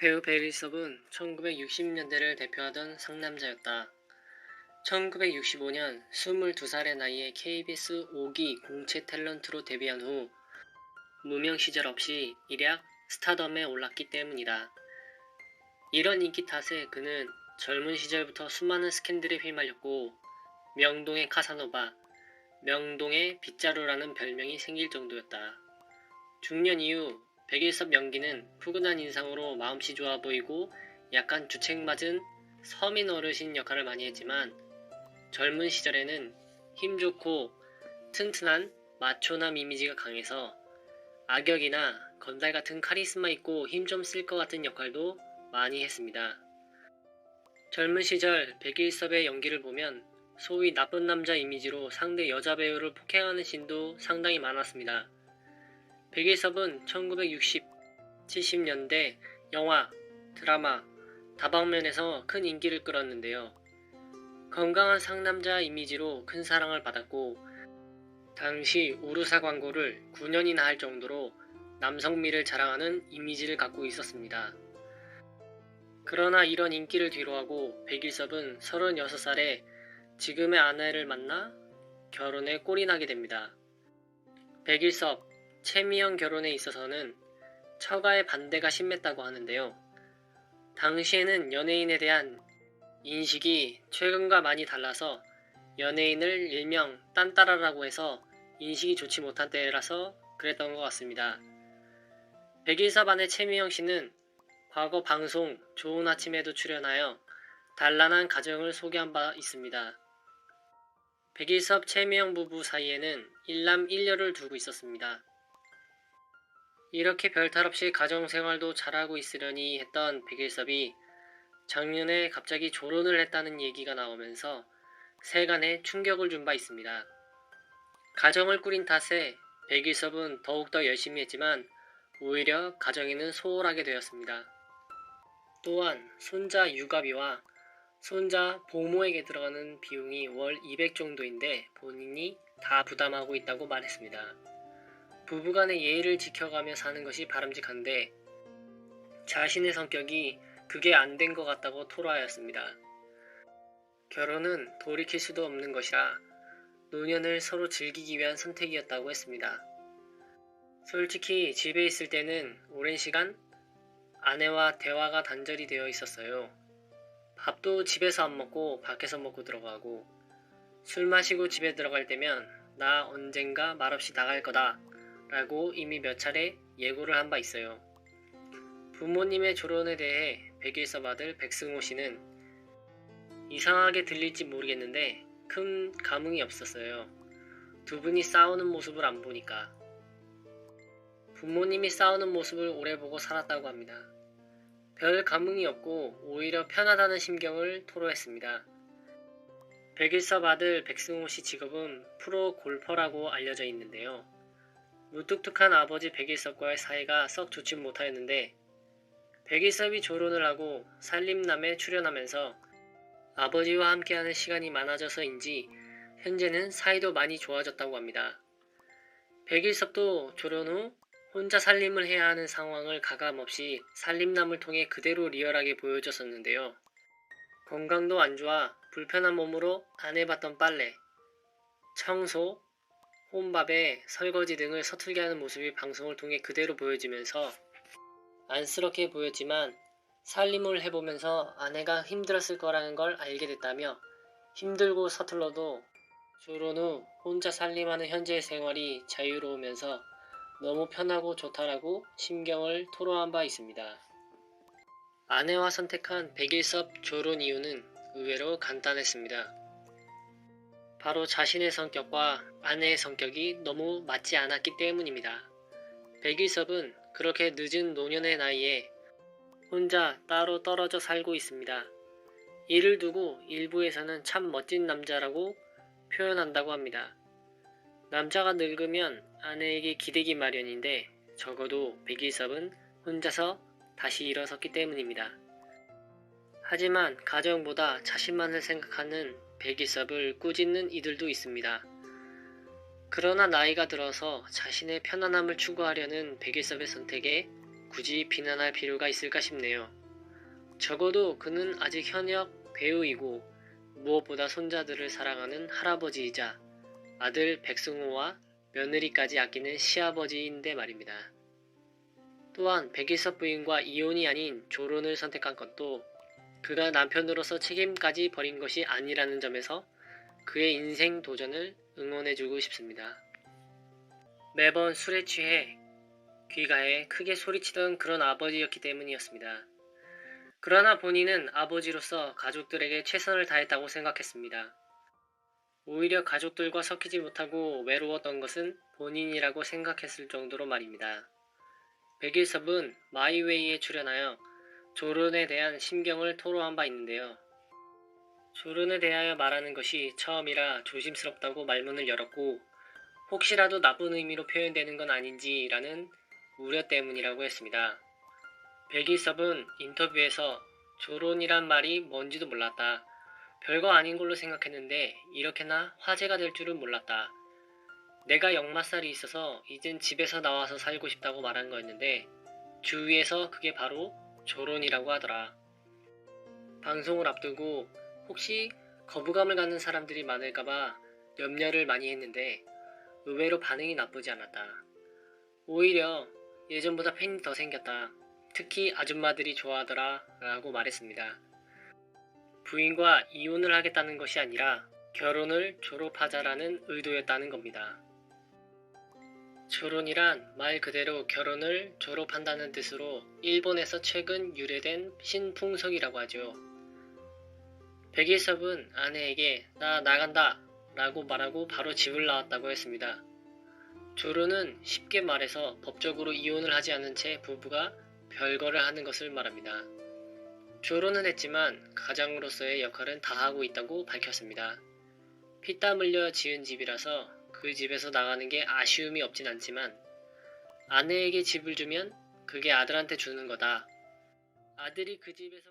배우 백일섭은 1960년대를 대표하던 상남자였다. 1965년 22살의 나이에 KBS 5기 공채 탤런트로 데뷔한 후 무명 시절 없이 일약 스타덤에 올랐기 때문이다. 이런 인기 탓에 그는 젊은 시절부터 수많은 스캔들에 휘말렸고 명동의 카사노바, 명동의 빗자루라는 별명이 생길 정도였다. 중년 이후 백일섭 연기는 푸근한 인상으로 마음씨 좋아 보이고 약간 주책맞은 서민 어르신 역할을 많이 했지만 젊은 시절에는 힘 좋고 튼튼한 마초남 이미지가 강해서 악역이나 건달 같은 카리스마 있고 힘 좀 쓸 것 같은 역할도 많이 했습니다. 젊은 시절 백일섭의 연기를 보면 소위 나쁜 남자 이미지로 상대 여자 배우를 폭행하는 씬도 상당히 많았습니다. 백일섭은 1960, 70년대 영화, 드라마, 다방면에서 큰 인기를 끌었는데요. 건강한 상남자 이미지로 큰 사랑을 받았고 당시 우르사 광고를 9년이나 할 정도로 남성미를 자랑하는 이미지를 갖고 있었습니다. 그러나 이런 인기를 뒤로하고 백일섭은 36살에 지금의 아내를 만나 결혼에 꼴이 나게 됩니다. 백일섭, 최미영 결혼에 있어서는 처가의 반대가 심했다고 하는데요. 당시에는 연예인에 대한 인식이 최근과 많이 달라서 연예인을 일명 딴따라라고 해서 인식이 좋지 못한 때라서 그랬던 것 같습니다. 백일섭 아내 최미영 씨는 과거 방송 좋은 아침에도 출연하여 단란한 가정을 소개한 바 있습니다. 백일섭 최미영 부부 사이에는 일남 일녀를 두고 있었습니다. 이렇게 별탈 없이 가정생활도 잘하고 있으려니 했던 백일섭이 작년에 갑자기 졸혼을 했다는 얘기가 나오면서 세간에 충격을 준 바 있습니다. 가정을 꾸린 탓에 백일섭은 더욱더 열심히 했지만 오히려 가정에는 소홀하게 되었습니다. 또한 손자 육아비와 손자 보모에게 들어가는 비용이 월 200 정도인데 본인이 다 부담하고 있다고 말했습니다. 부부간의 예의를 지켜가며 사는 것이 바람직한데 자신의 성격이 그게 안 된 것 같다고 토로하였습니다. 결혼은 돌이킬 수도 없는 것이라 노년을 서로 즐기기 위한 선택이었다고 했습니다. 솔직히 집에 있을 때는 오랜 시간 아내와 대화가 단절이 되어 있었어요. 밥도 집에서 안 먹고 밖에서 먹고 들어가고 술 마시고 집에 들어갈 때면 나 언젠가 말없이 나갈 거다 라고 이미 몇 차례 예고를 한 바 있어요. 부모님의 졸혼에 대해 백일섭 아들 백승호 씨는 이상하게 들릴지 모르겠는데 큰 감흥이 없었어요. 두 분이 싸우는 모습을 안 보니까. 부모님이 싸우는 모습을 오래 보고 살았다고 합니다. 별 감흥이 없고 오히려 편하다는 심경을 토로했습니다. 백일섭 아들 백승호 씨 직업은 프로 골퍼라고 알려져 있는데요. 무뚝뚝한 아버지 백일섭과의 사이가 썩 좋지 못하였는데 백일섭이 졸혼을 하고 살림남에 출연하면서 아버지와 함께하는 시간이 많아져서인지 현재는 사이도 많이 좋아졌다고 합니다. 백일섭도 졸혼 후 혼자 살림을 해야 하는 상황을 가감없이 살림남을 통해 그대로 리얼하게 보여줬었는데요. 건강도 안 좋아 불편한 몸으로 안 해봤던 빨래, 청소, 혼밥에 설거지 등을 서툴게 하는 모습이 방송을 통해 그대로 보여지면서 안쓰럽게 보였지만 살림을 해보면서 아내가 힘들었을 거라는 걸 알게 됐다며 힘들고 서툴러도 졸혼 후 혼자 살림하는 현재의 생활이 자유로우면서 너무 편하고 좋다라고 심경을 토로한 바 있습니다. 아내와 선택한 백일섭 졸혼 이유는 의외로 간단했습니다. 바로 자신의 성격과 아내의 성격이 너무 맞지 않았기 때문입니다. 백일섭은 그렇게 늦은 노년의 나이에 혼자 따로 떨어져 살고 있습니다. 이를 두고 일부에서는 참 멋진 남자라고 표현한다고 합니다. 남자가 늙으면 아내에게 기대기 마련인데 적어도 백일섭은 혼자서 다시 일어섰기 때문입니다. 하지만 가정보다 자신만을 생각하는 백일섭을 꾸짖는 이들도 있습니다. 그러나 나이가 들어서 자신의 편안함을 추구하려는 백일섭의 선택에 굳이 비난할 필요가 있을까 싶네요. 적어도 그는 아직 현역 배우이고 무엇보다 손자들을 사랑하는 할아버지이자 아들 백승호와 며느리까지 아끼는 시아버지인데 말입니다. 또한 백일섭 부인과 이혼이 아닌 조론을 선택한 것도 그가 남편으로서 책임까지 버린 것이 아니라는 점에서 그의 인생 도전을 응원해주고 싶습니다. 매번 술에 취해 귀가해 크게 소리치던 그런 아버지였기 때문이었습니다. 그러나 본인은 아버지로서 가족들에게 최선을 다했다고 생각했습니다. 오히려 가족들과 섞이지 못하고 외로웠던 것은 본인이라고 생각했을 정도로 말입니다. 백일섭은 마이웨이에 출연하여 조론에 대한 심경을 토로한 바 있는데요. 조론에 대하여 말하는 것이 처음이라 조심스럽다고 말문을 열었고 혹시라도 나쁜 의미로 표현되는 건 아닌지라는 우려 때문이라고 했습니다. 백일섭은 인터뷰에서 조론이란 말이 뭔지도 몰랐다. 별거 아닌 걸로 생각했는데 이렇게나 화제가 될 줄은 몰랐다. 내가 역마살이 있어서 이젠 집에서 나와서 살고 싶다고 말한 거였는데 주위에서 그게 바로 조론이라고 하더라. 방송을 앞두고 혹시 거부감을 갖는 사람들이 많을까봐 염려를 많이 했는데 의외로 반응이 나쁘지 않았다. 오히려 예전보다 팬이 더 생겼다. 특히 아줌마들이 좋아하더라 라고 말했습니다. 부인과 이혼을 하겠다는 것이 아니라 결혼을 졸업하자라는 의도였다는 겁니다. 조론이란 말 그대로 결혼을 졸업한다는 뜻으로 일본에서 최근 유래된 신풍속이라고 하죠. 백일섭은 아내에게 나 나간다 라고 말하고 바로 집을 나왔다고 했습니다. 조론은 쉽게 말해서 법적으로 이혼을 하지 않은 채 부부가 별거를 하는 것을 말합니다. 조론은 했지만 가장으로서의 역할은 다 하고 있다고 밝혔습니다. 피땀 흘려 지은 집이라서 그 집에서 나가는 게 아쉬움이 없진 않지만 아내에게 집을 주면 그게 아들한테 주는 거다. 아들이 그 집에서